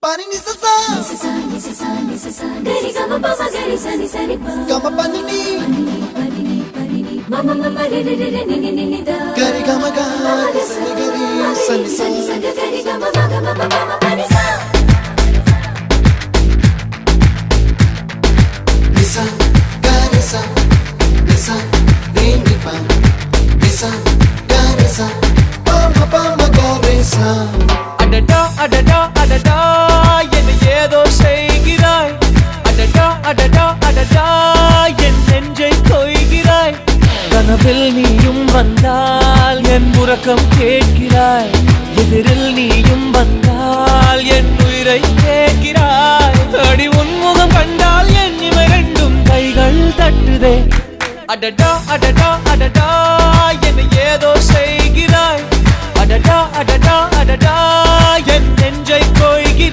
Pani ni sa sa gari gama pa ma gari sa ni sa ni pa gama pani ni mama mama re re re ni ni ni da gari gama ga sa ni gari sa ni sa gari gama ma gama mama pani sa nisa gari sa nisa ni ni pa nisa gari sa pa ma gari sa adada adada adada என்ன ஏதோ செய்கிறாய் அடடா அடடா அடடா என் நெஞ்சை கொய்கிறாய் கனவில் நீயும் வந்தால் என் உறக்கம் கேட்கிறாய் எதிரில் நீயும் வந்தால் என் உயிரை கேட்கிறாய் அடி உன்முகம் கண்டால் என் இமை ரெண்டும் கைகள் தட்டுதே அடடா அடடா அடடா என்ன ஏதோ செய்கிறாய் அடடா அடடா அடடா என் நெஞ்சை கொய்கிறாய்